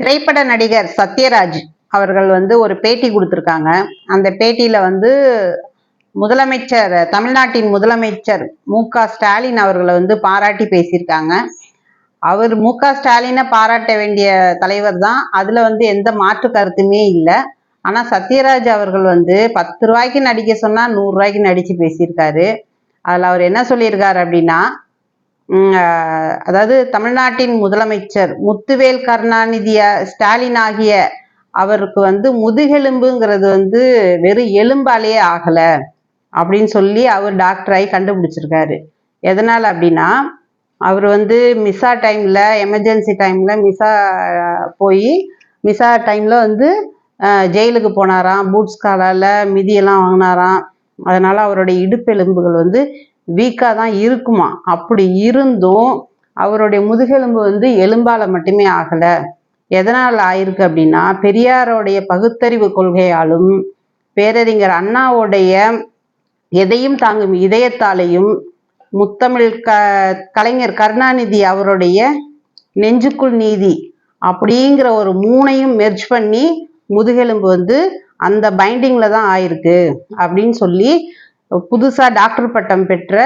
திரைப்பட நடிகர் சத்யராஜ் அவர்கள் ஒரு பேட்டி கொடுத்திருக்காங்க. அந்த பேட்டியில முதலமைச்சர், தமிழ்நாட்டின் முதலமைச்சர் மு.க. ஸ்டாலின் அவர்களை பாராட்டி பேசியிருக்காங்க. அவர் மு.க. ஸ்டாலினை பாராட்ட வேண்டிய தலைவர் தான், அதுல எந்த மாற்று கருத்துமே இல்லை. ஆனா சத்யராஜ் அவர்கள் 10 ரூபாய்க்கு நடிக்க சொன்னா 100 ரூபாய்க்கு நடிச்சு பேசியிருக்காரு. அதுல அவர் என்ன சொல்லியிருக்காரு அப்படின்னா, அதாவது தமிழ்நாட்டின் முதலமைச்சர் முத்துவேல் கருணாநிதி ஸ்டாலின் ஆகிய அவருக்கு முதுகெலும்புங்கிறது வெறும் எலும்பாலேயே ஆகல அப்படின்னு சொல்லி அவர் டாக்டராகி கண்டுபிடிச்சிருக்காரு. எதனால அப்படின்னா, அவர் மிசா டைம்ல, எமர்ஜென்சி டைம்ல மிசா டைம்ல ஜெயிலுக்கு போனாராம். பூட்ஸ் காலால மிதியெல்லாம் வாங்கினாராம். அதனால அவருடைய இடுப்பெலும்புகள் வீக்கா தான் இருக்குமா. அப்படி இருந்தும் அவருடைய முதுகெலும்பு எலும்பால மட்டுமே ஆகல. எதனால் ஆயிருக்கு அப்படின்னா, பெரியாரோடைய பகுத்தறிவு கொள்கையாலும் பேரறிஞர் அண்ணாவுடைய எதையும் தாங்கும் இதயத்தாலையும் முத்தமிழ் கலைஞர் கருணாநிதி அவருடைய நெஞ்சுக்குள் நீதி அப்படிங்கிற ஒரு 3ஐயும் மெர்ஜ் பண்ணி முதுகெலும்பு அந்த பைண்டிங்ல தான் ஆயிருக்கு அப்படின்னு சொல்லி புதுசா டாக்டர் பட்டம் பெற்ற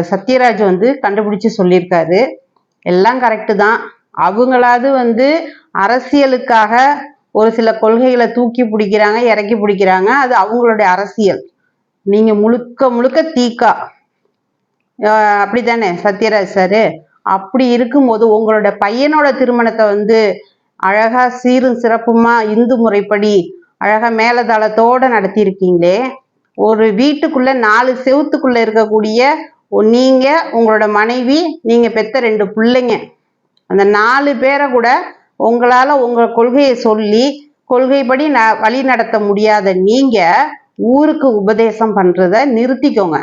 சத்யராஜ் கண்டுபிடிச்சு சொல்லியிருக்காரு. எல்லாம் கரெக்டு தான். அவங்களாவது அரசியலுக்காக ஒரு சில கொள்கைகளை தூக்கி பிடிக்கிறாங்க, இறக்கி பிடிக்கிறாங்க. அது அவங்களுடைய அரசியல். நீங்க முழுக்க முழுக்க தீக்கா, அப்படித்தானே சத்யராஜ் சாரு? அப்படி இருக்கும்போது உங்களோட பையனோட திருமணத்தை அழகா சீரும் சிறப்புமா இந்து முறைப்படி அழகா மேலதாளத்தோட நடத்தியிருக்கீங்களே. ஒரு வீட்டுக்குள்ள 4 செவுத்துக்குள்ள இருக்கக்கூடிய நீங்க, உங்களோட மனைவி, நீங்க பெத்த 2 பிள்ளைங்க, அந்த 4 பேரை கூட உங்களால உங்க கொள்கையை சொல்லி கொள்கைப்படி வழி நடத்த முடியாத நீங்க ஊருக்கு உபதேசம் பண்றத நிறுத்திக்கோங்க.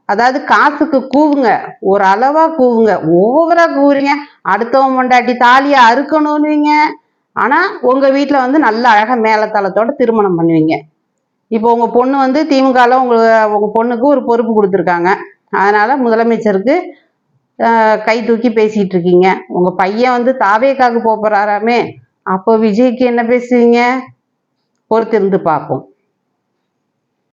அதாவது காசுக்கு கூவுங்க, ஒரு அளவா கூவுங்க. ஓவரா கூவுறீங்க. அடுத்தவன் பொண்டாட்டி தாலியை அறுக்கணும்னுவீங்க. ஆனா உங்க வீட்டுல நல்ல அழகா மேலத்தாளத்தோட திருமணம் பண்ணுவீங்க. இப்போ உங்க பொண்ணு திமுகல உங்க பொண்ணுக்கு ஒரு பொறுப்பு கொடுத்துருக்காங்க. அதனால முதலமைச்சருக்கு கை தூக்கி பேசிட்டு இருக்கீங்க. உங்க பையன் தாவேக்காக்கு போறாராமே, அப்போ விஜய்க்கு என்ன பேசுவீங்க? பொறுத்திருந்து பார்ப்போம்.